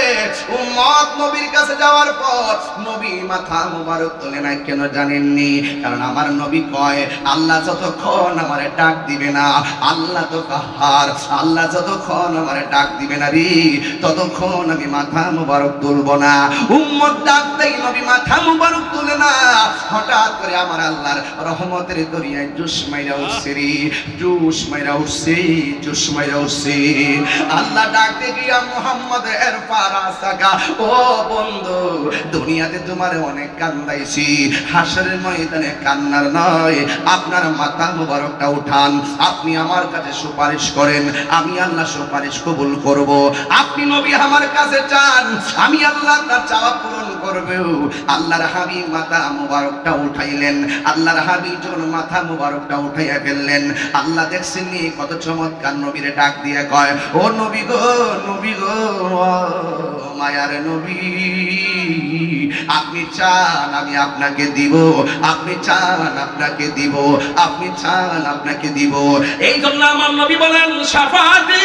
উম্মত নবীর কাছে যাওয়ার পর নবী মাথা মুবারক তোলে না কেন জানেননি? কারণ আমার নবী কয় আল্লাহ যতক্ষণ আমারে ডাক দিবে না, আল্লাহ তো কাহার, আল্লাহ যতক্ষণ আমারে ডাক দিবে না রে, ততক্ষণ আমি মাথা মুবারক তুলব না। উম্মত ডাক দেই, নবী মাথা মুবারক তুলে না। হঠাৎ করে আমার আল্লাহর রহমতের দরিয়ায় জুস মাইরা উঠছে রে, জুস মাইরা উঠছে, জুস মাইরা উঠছে। আল্লাহ ডাক দিয়ে মুহাম্মাদের ফারাসাকা। ও বন্ধু, দুনিয়াতে তোমার অনেক কান্দাইছি, হাসরের ময়দানে কান্নার নয়, আপনার মাথা মুবারকটা উঠান, আপনি আমার কাছে সুপারিশ করেন, আমি আল্লাহ সুপারিশ কবুল করব। আপনি নবী আমার কাছে চান, আমি আল্লাহ তার চাওয়া পূরণ করব। আল্লাহর হাবিব মাথা মুবারকটা উঠাইলেন, আল্লাহর হাবিব যখন মাথা মুবারকটা উঠাইয়া ফেললেন, আল্লাহ দেখছেন নি কত চমৎকার নবীরে ডাক দিয়ে কয়, ও নবী গো, নবী গো, মায়ার নবী, আপনি চান আমি আপনাকে দিব, আপনি চান আপনাকে দিব, আপনি চান আপনাকে দিব। এই জন্য আমার নবী বলেন, শাফাআতি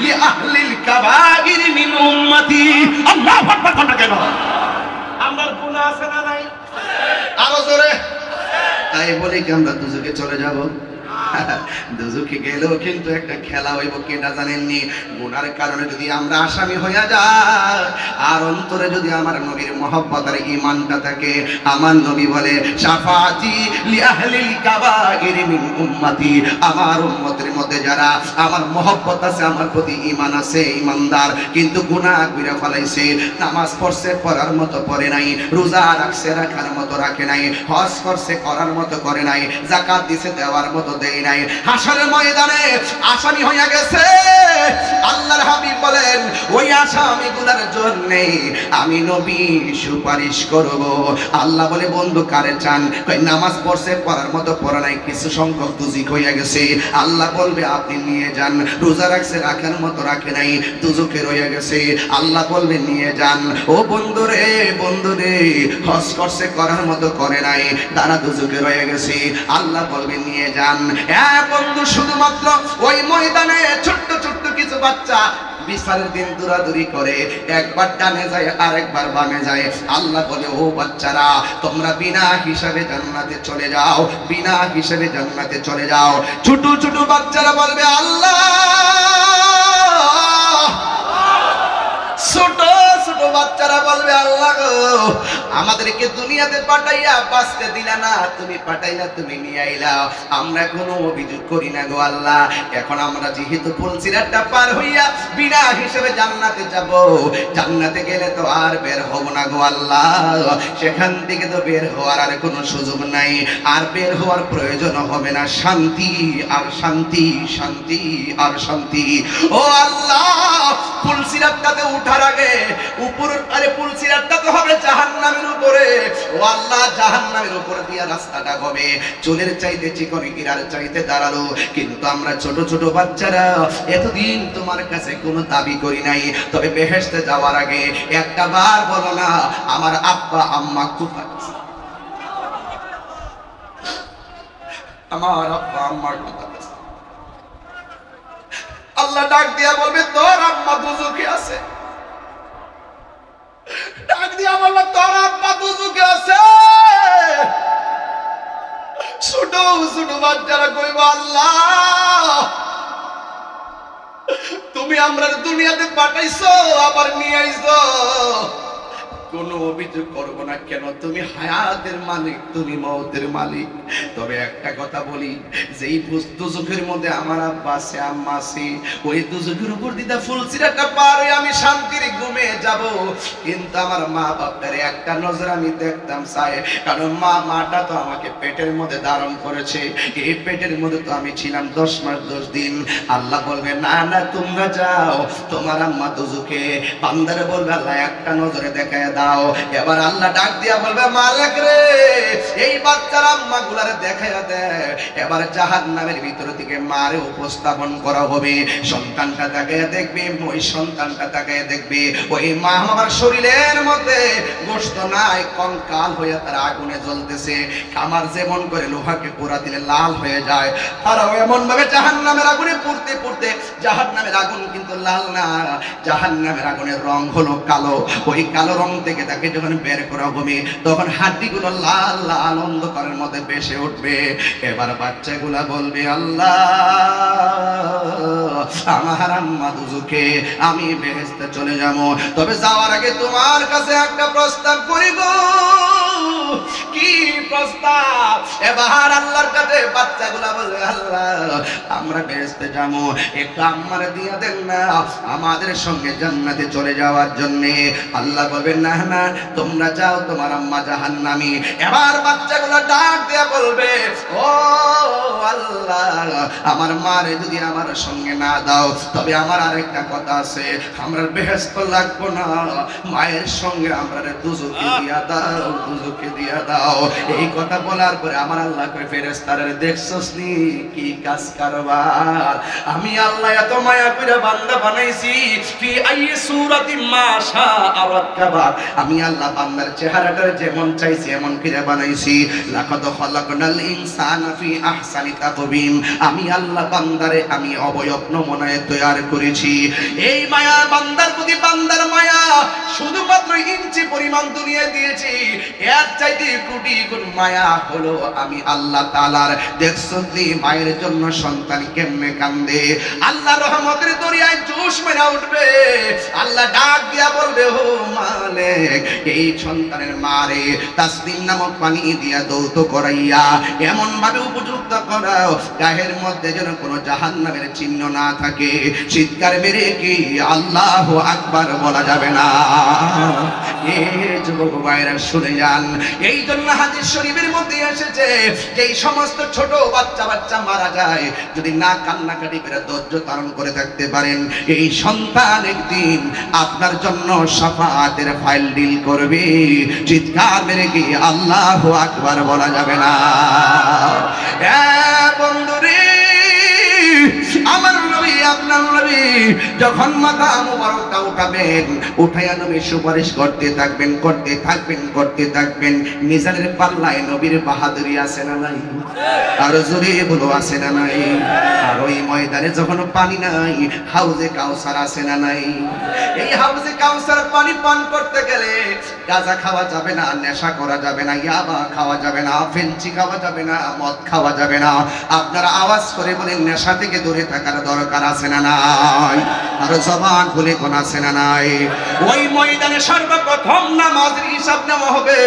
লি আহলিল কাবাইর মিন উম্মতি। আল্লাহু আকবার। কোনটা কেন আমার গুনাহ আছে না নাই? আরো জোরে। তাই বলি কি আমরা দুজকে চলে যাব? দুজকে গেলেও কিন্তু একটা খেলা হইব, কেনা জানেননি? গুনার কারণে যদি আমরা আসামি হইয়া যাই, আর অন্তরে যদি আমার নবীর মহব্বত আর ঈমানটা থাকে, আমার নবী বলে, শাফাআতি লি আহলিল কাবাইর মিন উম্মতি, আমার উম্মতের মধ্যে যারা আমার মহব্বত আছে, আমার প্রতি ঈমান আছে, ঈমানদার, কিন্তু গুনাহ কইরা ফলাইছে, নামাজ পড়ছে পড়ার মতো পড়ে নাই, রোজা রাখছে রাখার মতো রাখে নাই, হজ করছে করার মতো করে নাই, যাকাত দিছে দেওয়ার মতো দেয় নাই, হাসরের ময়দানে আসামি হইয়া গেছে। আল্লাহর হাবিব বলেন, ওই আসামিগুলোর জন্য আমি নবী সুপারিশ করব। আল্লাহ বলে, বন্ধু কারে চান? কই নামাজ পড়ছে পড়ার মতো পড়া নাই, কিছু সংখ্যক দুজিক হইয়া গেছে। আল্লাহ বলবে আপনি নিয়ে যান। রোজা রাখছে রাখার মতো রাখে নাই, দুজকে রইয়া গেছে। আল্লাহ বলবে নিয়ে যান। ও বন্ধুরে, বন্ধুরে, হজ করছে করার মতো করে নাই, তারা দুজকে রইয়া গেছে। আল্লাহ বলবে নিয়ে যান। বন্ধু, শুধুমাত্র ওই ময়দানে ছোট্ট ছোট্ট কিছু বাচ্চা বিচারের দিন দৌড়াদৌড়ি করে, একবার ডানে যায় আর একবার বামে যায়। আল্লাহ বলে, ও বাচ্চারা, তোমরা বিনা হিসাবে জান্নাতে চলে যাও, বিনা হিসাবে জান্নাতে চলে যাও। ছোট ছোট বাচ্চারা বলবে, আল্লাহ, ছোট ছোট বাচ্চারা বলবে, আল্লাহ গো, আমাদেরকে দুনিয়াতে পাঠাইয়া বাঁচতে দিলা না, তুমি পাঠাইলা, তুমি নিয়ে আইলা, আমরা কোনো অভিযোগ করি না গো আল্লাহ। এখন আমরা যেহেতু ফুলসিরাতটা পার হইয়া বিনা হিসেবে জান্নাতে যাব, জান্নাতে গেলে তো আর বের হব না গো আল্লাহ, সেখান থেকে তো বের হওয়ার আর কোনো সুযোগ নাই, আর বের হওয়ার প্রয়োজন হবে না, শান্তি আর শান্তি, শান্তি আর শান্তি। ও আল্লাহ, ফুলসিরাতটাতে উঠার আগে উপর, আরে ফুলসিরাতটা তো হবে জাহান্নামের উপরে। ও আল্লাহ, জাহান্নামের উপরে দিয়া রাস্তাটা হবে চুলের চাইতে চিকন হীরার চাইতে দাঁড়ালো। কিন্তু আমরা ছোট ছোট বাচ্চারা এতদিন তোমার কাছে কোনো দাবি করি নাই, তবে বেহেশতে যাওয়ার আগে একটা বার বলো না, আমার আব্বা আম্মা কোথায়? আমার আব্বা আম্মার কোথায়? আল্লাহ ডাক দিয়া বলবে, তোর আম্মা দুজকে আছে। ডাক দিয়া বলবে, তোর আব্বা দুজকে আছে। ছোট ছোট বাচ্চারা কইব, আল্লাহ, তুমি আমরা দুনিয়াতে পাঠাইছো, আবার নিয়ে আইছো, কোনো অভিযোগ করবো না। কেন? তুমি হায়াতের মালিক, তুমি মওতের মালিক। তবে একটা কথা বলি, যেই দুজকের মধ্যে আমার আব্বা আছে, আম্মা আছে, ওই দুজকের উপর দিদা ফুলসিরাতটা পার হয়ে আমি শান্তির ঘুমে যাব, কিন্তু আমার মা বাপের একটা নজর আমি দেখতাম চাই, কারণ মাটা তো আমাকে পেটের মধ্যে ধারণ করেছে, এই পেটের মধ্যে তো আমি ছিলাম 10 মাস 10 দিন। আল্লাহ বলবে, না না, তোমরা যাও, তোমার আম্মা দুজকে। বান্দারে বলবে, আল্লাহ একটা নজরে দেখায় দাও। এবার আল্লাহ ডাক দিয়া বলবে, মালিক রে, এই বাচ্চার আম্মা গুলারে দেখাইয়া দে। এবার জাহান্নামের ভিতর থেকে মারে উপস্থাপন করা হবে। সন্তানটা তাকাইয়া দেখবে, ওই সন্তানটা তাকাইয়া দেখবে, ওই মা আমার শরীরের মধ্যে গোশত নাই, কঙ্কাল হয়ে তার আগুনে জ্বলতেছে। কামার যেমন করে লোহাকে পোড়া দিলে লাল হয়ে যায়, তারাও এমন ভাবে জাহান্নামের আগুনে পুড়তে পুড়তে, জাহান্নামের আগুন কিন্তু লাল না, জাহান্নামের আগুনের রং হলো কালো। ওই কালো রং থেকে তাকে যখন বের করা হবে, তখন হাড্ডিগুলো লাল লাল অন্ধকারের মধ্যে ভেসে উঠবে। এবার বাচ্চাগুলা বলবে, আল্লাহ, আমার আম্মা দুজকে, আমি বেহেশতে চলে যাব। তবে যাওয়ার আগে তোমার কাছে একটা প্রস্তাব করি গো, কি প্রস্তাব। এবার আল্লাহর কাছে বাচ্চাগুলা বলে, আল্লাহ আমরা বেহেশতে যাবো, একটু আম্মারে দিয়ে দেন না আমাদের সঙ্গে জান্নাতে চলে যাওয়ার জন্য। আল্লাহ বলবেন না না তোমরা যাও, তোমার আম্মা জাহান্নামী। এবার বাচ্চাগুলা ডাক দিয়ে বলবে, ও আল্লাহ আমার মারে যদি আমার সঙ্গে না দাও তবে আমার আরেকটা কথা আছে, আমরা বেহেশত লাগবো না, মায়ের সঙ্গে আমরা দুজকে দিয়া দাও, দুজকে দিয়া দাও। এই কথা বলার পরে আমার আল্লাহ কই, ফেরেশতারা দেখছস নি কি কাজ কারবার, আমি আল্লাহ এত মায়া করে বান্দা বানাইছি, ফি আই সূরাতি মা শাআ রাক্কাবা, আমি আল্লাহ বান্দার চেহারাটা যেমন চাইছি এমন করে বানাইছি। লাকাদ খালাকনাল ইনসানা ফি আহসানি তাকবীম, আমি আল্লাহ বান্দারে আমি অবয়ব নমুনায় তৈরি করেছি। এই মায়া বান্দার প্রতি বান্দার মায়া শুধুমাত্র ইঞ্চি পরিমাণ দুনিয়া দিয়েছি, এর চাইতে কোটি গুণ মায়া হলো আমি আল্লাহ তাআলার। দেখছস নি মায়ের জন্য সন্তান কেমনে কান্দে, আল্লাহ রহমতের দরিয়ায় জোশ মেরা উঠবে। আল্লাহ ডাক দিয়া বলবে, ও মালিক এই সন্তানের মারে তাসনিম নামক পানি দিয়া দৌত করাইয়া এমন ভাবে উপযুক্ত করাও গায়ের মধ্যে যেন কোনো জাহান্নামের চিহ্ন না থাকে। চিৎকার মেরে কি আল্লাহু আকবার বলা যাবে না? এ যুবক ভাইরা শুনে যান, এই জন্য হাদিস শরীফের মধ্যে এসেছে যে এই সমস্ত ছোট বাচ্চা মারা যায়, যদি না কান্নাকাটি করে ধৈর্য ধারণ করে থাকতে পারেন, এই সন্তান একদিন আপনার জন্য শাফাআতের ফাইল ডিল করবে। চিৎকার মেরে কি আল্লাহু আকবার বলা যাবে না? বন্ধুরে আমার নবী আপনার নবী যখন মাথা মুবারকটা উঠাবেন, উঠাইয়া নবী সুপারিশ করতে থাকবেন, করতে থাকবেন, করতে থাকবেন। মিজানের পাল্লায় নবীর বাহাদুরি আছে না নাই? আর জোরে বলো আছে না নাই? আর ওই ময়দানে যখন পানি নাই, হাউজে কাউসার আছে না নাই? এই হাউজে কাউসার পানি পান করতে গেলে গাঁজা খাওয়া যাবে না, নেশা করা যাবে না, ইয়াবা খাওয়া যাবে না, ফেঞ্চি খাওয়া যাবে না, মদ খাওয়া যাবে না। আপনারা আওয়াজ করে বলেন নেশা থেকে দূরে থাকার দরকার আছে না নাই? আর জবান খুলে কোন আছে না নাই? ওই ময়দানে সর্বপ্রথম নামাজের হিসাব নেওয়া হবে,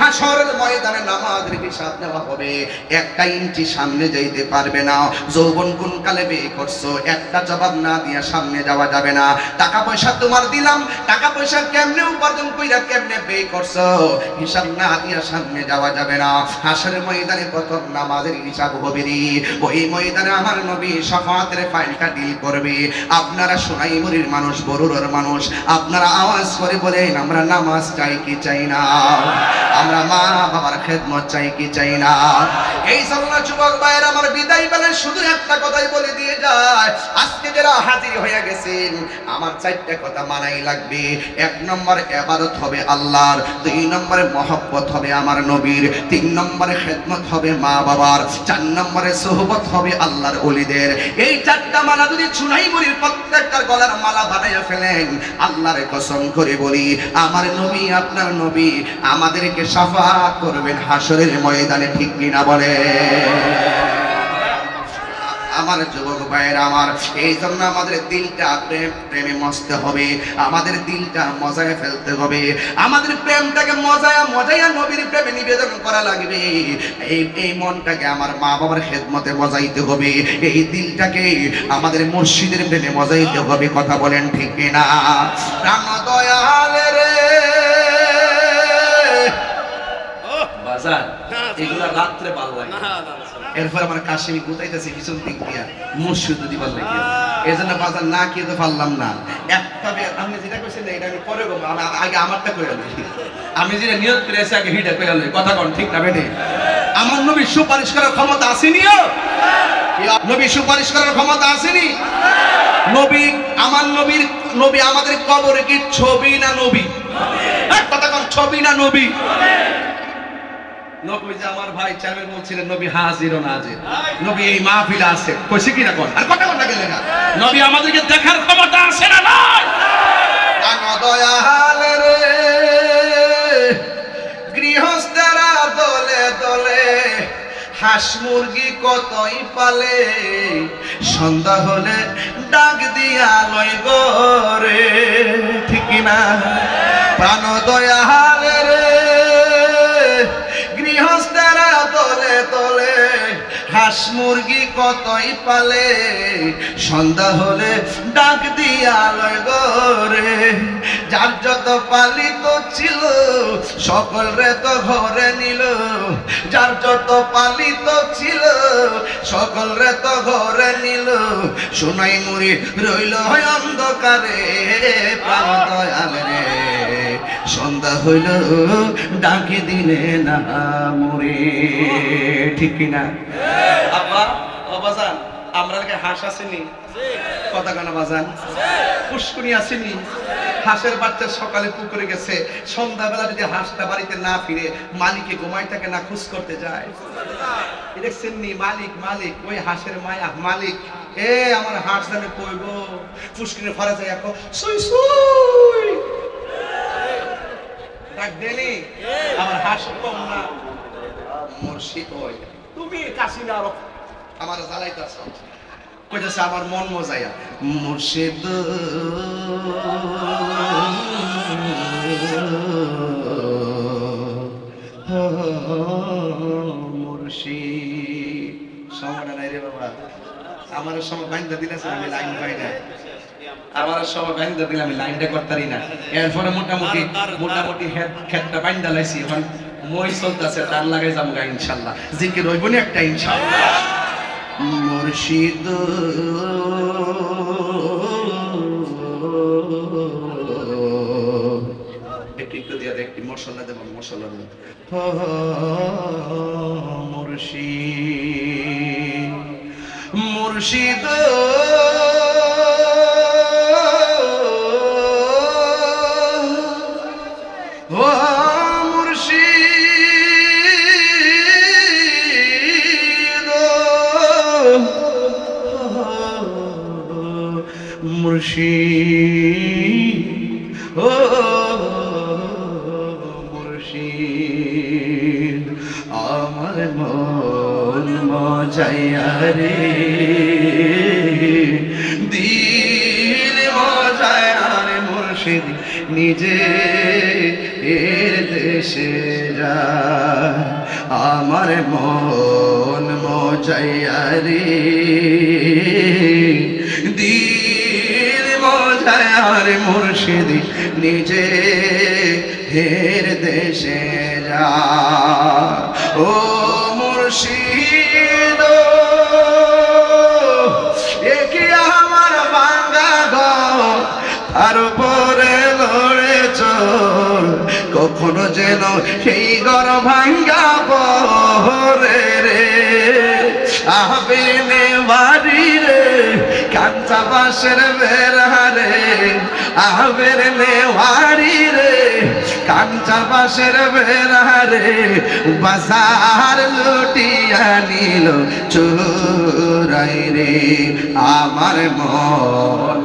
হাসরের ময়দানে নামাজের হিসাব নেওয়া হবে। একটা ইঞ্চি সামনে যাইতে পারবে না। যৌবন কোন কালে বিয়ে করছো একটা জবাব না দিয়া সামনে যাওয়া যাবে না। টাকা পয়সা তোমার দিলাম, টাকা পয়সা কেমনে উপার্জন কইরা কেমনে বিয়ে করছো হিসাব না দিয়া সামনে যাওয়া যাবে না। হাসরের ময়দানে প্রথম নামাজের হিসাব হবে। ওই ময়দানে আমার নবী শাফাআতের ফাইলটা ডিল করবে। আপনারা সোনাইমুড়ির মানুষ, বরুড়ার মানুষ, আপনারা আওয়াজ করে বলেন আমরা নামাজ চাই কি চাই না? আমরা মা বাবার খেদমত চাই কি চাই না? এই সাল্লা যুবক ভাইয়ের আমার বিদায় বেলা শুধু একটা কথাই বলে দিয়ে যায়, আজকে যারা হাজির হয়ে গেছেন আমার চারটা কথা মানাই লাগবে। এক নম্বর ইবাদত হবে আল্লাহর, দুই নম্বরে মহব্বত হবে আমার নবীর, তিন নম্বরে খেদমত হবে মা বাবার, চার নম্বরে সোহবত হবে আল্লাহর ওলিদের। এই চারটা মালা যদি সোনাইমুড়ির প্রত্যেকটা গলার মালা বানাইয়া ফেলেন, আল্লাহর কসম করে বলি আমার নবী আপনার নবী আমাদেরকে শাফাআত করবেন হাসরের ময়দানে। ঠিক কিনা বলে আমার যুবক ভাইয়েরা আমার? এই জন্য আমাদের দিলটা প্রেমে মজতে হবে, আমাদের দিলটা মজায় ফেলতে হবে, আমাদের প্রেমটাকে মজায়া নবীর প্রেমে নিবেদন করা লাগবে। এই মনটাকে আমার মা বাবার খেদমতে মজাইতে হবে, এই দিলটাকে আমাদের মুর্শিদের প্রেমে মজাইতে হবে। কথা বলেন ঠিক কিনা? প্রাণ দয়াল রে বাজার এগুলা রাত্রে ভালো লাগে, এরপর আমার কাশিমি গুতাইতেছে পিছন দিক দিয়া মুর্শিদ দিবার লাগে। এই জন্য বাজার না খেতে পারলাম না। একটা আপনি যেটা কইছেন এটা আমি পরে বলবো, আগে আমারটা কইয়া লই। আমি যেটা নিয়ত করে আছি আগে হিটা কইয়া লই। কথা কোন ঠিক না বেটে? আমার নবী সুপারিশ করার ক্ষমতা আসেনি? নবী সুপারিশ করার ক্ষমতা আসেনি? নবী আমার নবী আমাদের কবরে কি ছবি না নবী? কথা কোন ছবি না নবী? নবী যে আমার ভাই চেয়ারম্যান বলছিলেন নবী হাজির ও নাজির, নবী এই মাহফিলে আছে, কইছে কি না কোন? আর কথা কোন গেলে না? নবী আমাদেরকে দেখার ক্ষমতা আছে না নাই? জানো দয়াল রে গৃহস্থরা দলে দলে হাঁস মুরগি কতই পালে, সন্ধ্যা হলে ডাক দিয়া লয় গরে। ঠিক না? প্রাণ দয়াল রে হাঁস মুরগি কতই পালে, সন্ধ্যা হলে ডাক দিয়া লয় গরে। যার যত পালিত ছিল সকল রে তো ঘরে নিল, যার যত পালিত ছিল সকল রে তো ঘরে নিল। সোনাই মুড়ি রইল অন্ধকারে, প্রাণ দয়াল রে সন্ধ্যা হইল ডাকে দিলে না মুড়ি। ঠিক কিনা আব্বা? বাজান আমরা হাঁস আসেনি, কথা কানা বাজান, পুষ্কুনি আসেনি। হাঁসের বাচ্চা সকালে পুকুরে গেছে, সন্ধ্যাবেলা যদি হাঁসটা বাড়িতে না ফিরে মালিকে ঘুমাই থাকে না, খোঁজ করতে যায়। দেখছেন নি মালিক, মালিক ওই হাঁসের মায়া মালিক। এ আমার হাঁস জানে কইব, পুষ্কুনি ফারা যায় এখন সুই সুই ডাক দেনি, আমার হাঁস কম না। মুর্শিদ ওই তুমি কাশি না আরো আমার জ্বালাইতাছ, কইতাছে আমার মন মজাইয়া। মুর্শিদ মুর্শিদ সময়টা নাই রে বাবা, আমার সময় বাইন্দা দিলেছে আমি লাইন পাই না, আমার সময় বাইন্দা দিলে আমি লাইনটা করতারি না। এরপরে মোটামুটি ক্ষেতটা বাইন্দা লাইছি, এখন মই চলতেছে, তার লাগাই যাবো গা ইনশাল্লাহ। জিকির হইব না একটা ইনশাল্লাহ। মুর্শিদ একটু দিয়া দেখ, একটি মশলা দেব, মশলা দেব। মুর্শিদ মুর্শিদ ও মুর্শিদ ও মুর্শিদ আমার মন মজাইয়া রে, দিল মজাইয়া রে। মুর্শিদ নিজে এর দেশে যায়, আমার মন মজাইয়া রে, দিল মজাইয়া রে। মুর্শিদ নিজে হের দেশে যায়। ও মুর্শিদ একি আমার ভাঙ্গা ঘর, তার উপরে লড়ে চোর, কখনো যেন সেই ঘর ভাঙ্গা পরে রে। আহবেনে বাড়ি রে কাঁচা বাঁশের বেড়া রে, আহবেনে বাড়ি রে কাঁচা বাঁশের বেড়া রে। বাজার লুটিয়া নিল চোরাই রে, আমার মন